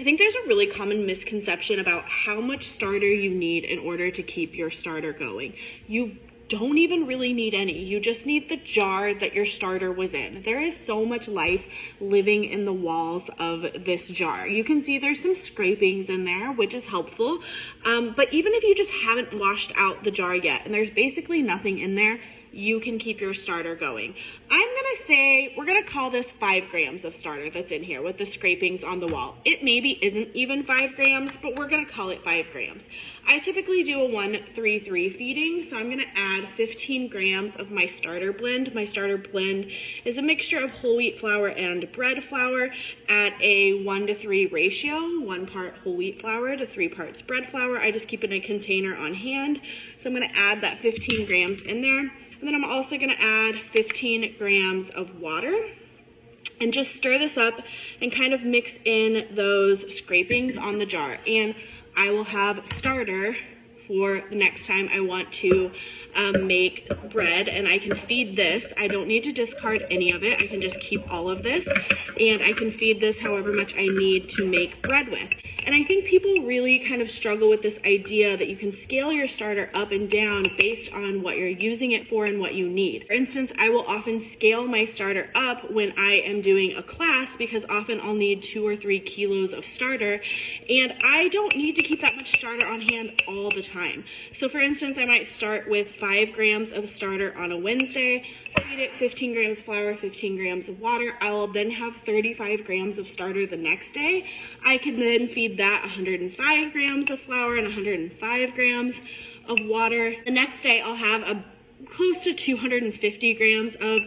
I think there's a really common misconception about how much starter you need in order to keep your starter going. You don't even really need any. You just need the jar that your starter was in. There is so much life living in the walls of this jar. You can see there's some scrapings in there, which is helpful. But even if you just haven't washed out the jar yet and there's basically nothing in there, you can keep your starter going. I'm gonna say, we're gonna call this 5 grams of starter that's in here with the scrapings on the wall. It maybe isn't even 5 grams, but we're gonna call it 5 grams. I typically do a 1-3-3 feeding, so I'm gonna add 15 grams of my starter blend. My starter blend is a mixture of whole wheat flour and bread flour at a 1-to-3 ratio, 1 part whole wheat flour to 3 parts bread flour. I just keep it in a container on hand. So I'm gonna add that 15 grams in there. And then I'm also gonna add 15 grams of water and just stir this up and kind of mix in those scrapings on the jar. And I will have starter for the next time I want to make bread, and I can feed this. I don't need to discard any of it. I can just keep all of this, and I can feed this however much I need to make bread with. And I think people really kind of struggle with this idea that you can scale your starter up and down based on what you're using it for and what you need. For instance, I will often scale my starter up when I am doing a class because often I'll need 2 or 3 kilos of starter, and I don't need to keep that much starter on hand all the time. So for instance, I might start with 5 grams of starter on a Wednesday, feed it 15 grams of flour, 15 grams of water. I will then have 35 grams of starter the next day. I can then feed that 105 grams of flour and 105 grams of water. The next day I'll have close to 250 grams of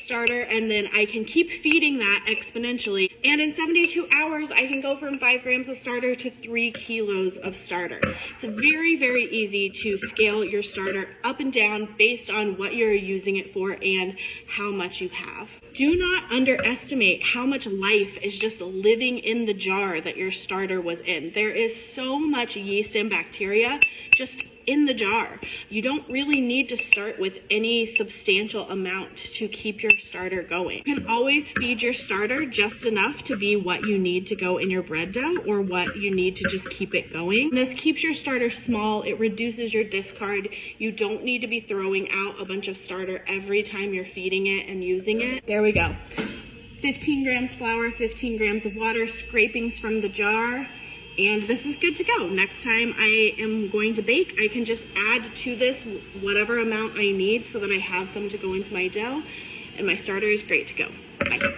starter, and then I can keep feeding that exponentially. And in 72 hours, I can go from 5 grams of starter to 3 kilos of starter. It's very, very easy to scale your starter up and down based on what you're using it for and how much you have. Do not underestimate how much life is just living in the jar that your starter was in. There is so much yeast and bacteria just in the jar. You don't really need to start with any substantial amount to keep your starter going. You can always feed your starter just enough to be what you need to go in your bread dough or what you need to just keep it going. This keeps your starter small. It reduces your discard. You don't need to be throwing out a bunch of starter every time you're feeding it and using it. There we go. 15 grams flour, 15 grams of water, scrapings from the jar. And this is good to go. Next time I am going to bake, I can just add to this whatever amount I need so that I have some to go into my dough, and my starter is great to go. Bye.